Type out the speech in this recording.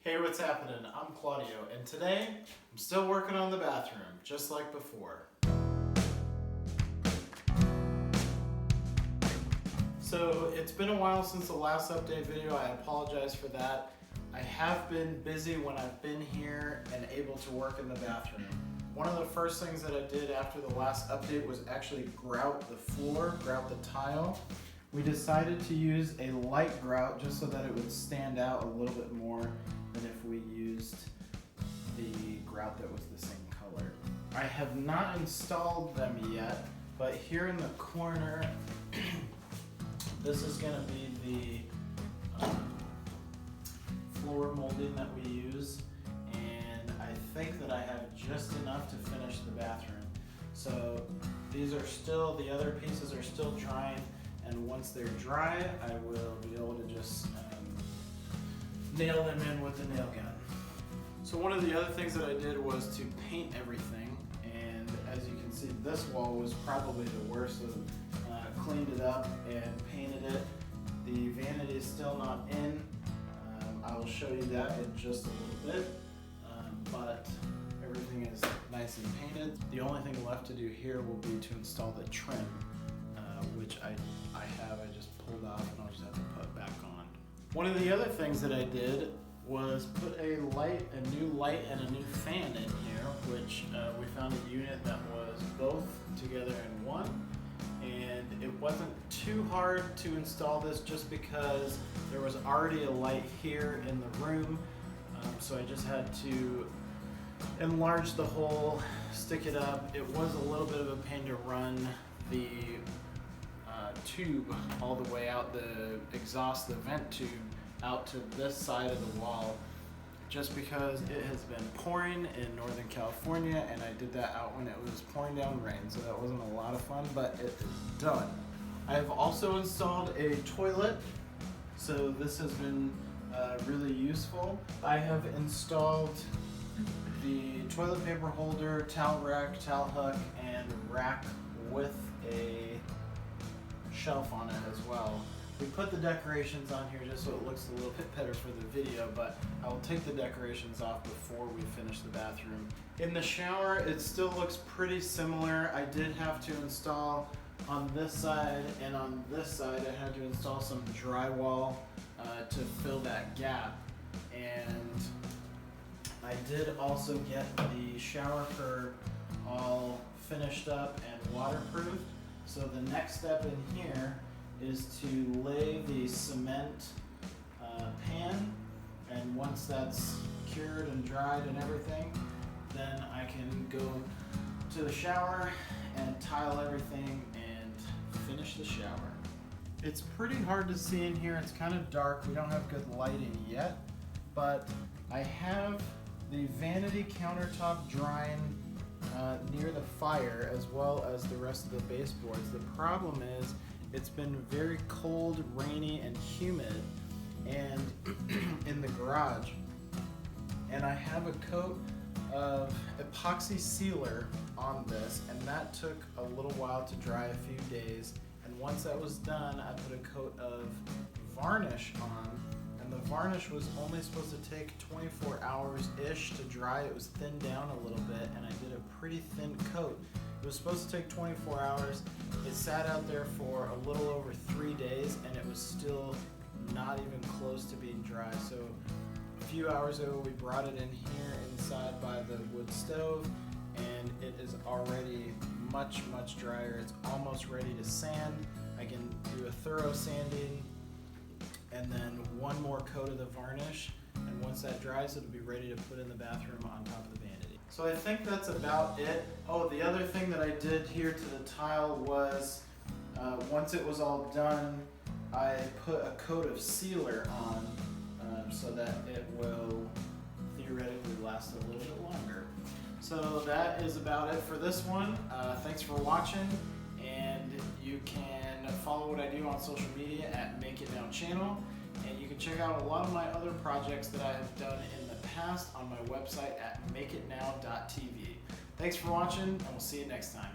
Hey, what's happening? I'm Claudio, and today I'm still working on the bathroom, just like before. So it's been a while since the last update video. I apologize for that. I have been busy when I've been here and able to work in the bathroom. One of the first things that I did after the last update was actually grout the floor, grout the tile. We decided to use a light grout just so that it would stand out a little bit more than if we used the grout that was the same color. I have not installed them yet, but here in the corner, this is going to be the floor molding that we use, and I think that I have just enough to finish the bathroom. So these are still, the other pieces are still drying, and once they're dry, I will be able to just nail them in with the nail gun. So one of the other things that I did was to paint everything, and as you can see, this wall was probably the worst. So cleaned it up and painted it. The vanity is still not in. I will show you that in just a little bit, but everything is nice and painted. The only thing left to do here will be to install the trim, which I just pulled off and I'll just have to put back on. One of the other things that I did was put a new light and a new fan in here, which we found a unit that was both together in one, and it wasn't too hard to install this just because there was already a light here in the room, so I just had to enlarge the hole, stick it up. It was a little bit of a pain to run the tube all the way out, the vent tube out to this side of the wall, just because it has been pouring in Northern California, and I did that out when it was pouring down rain, so that wasn't a lot of fun, but it is done. I have also installed a toilet, so this has been really useful. I have installed the toilet paper holder, towel rack, towel hook, and rack with a shelf on it as well. We put the decorations on here just so it looks a little bit better for the video, but I will take the decorations off before we finish the bathroom. In the shower, it still looks pretty similar. I did have to install on this side, and on this side I had to install some drywall to fill that gap. And I did also get the shower curb all finished up and waterproofed. So the next step in here is to lay the cement pan, and once that's cured and dried and everything, then I can go to the shower and tile everything and finish the shower. It's pretty hard to see in here. It's kind of dark. We don't have good lighting yet, but I have the vanity countertop drying near the fire, as well as the rest of the baseboards. The problem is it's been very cold, rainy, and humid and in the garage, and I have a coat of epoxy sealer on this, and that took a little while to dry, a few days, and once that was done, I put a coat of varnish on, and the varnish was only supposed to take 24 hours-ish to dry. It was thinned down a little bit, and I did a pretty thin coat. It was supposed to take 24 hours. It sat out there for a little over 3 days, and it was still not even close to being dry. So a few hours ago, we brought it in here inside by the wood stove, and it is already much, much drier. It's almost ready to sand. I can do a thorough sanding, and then one more coat of the varnish, and once that dries, it'll be ready to put in the bathroom on top of the vanity. So I think that's about it. Oh, the other thing that I did here to the tile was, once it was all done, I put a coat of sealer on so that it will theoretically last a little bit longer. So that is about it for this one. Thanks for watching, and you can follow what I do on social media at Make It Now channel, and you can check out a lot of my other projects that I have done in the past on my website at makeitnow.tv. Thanks for watching, and we'll see you next time.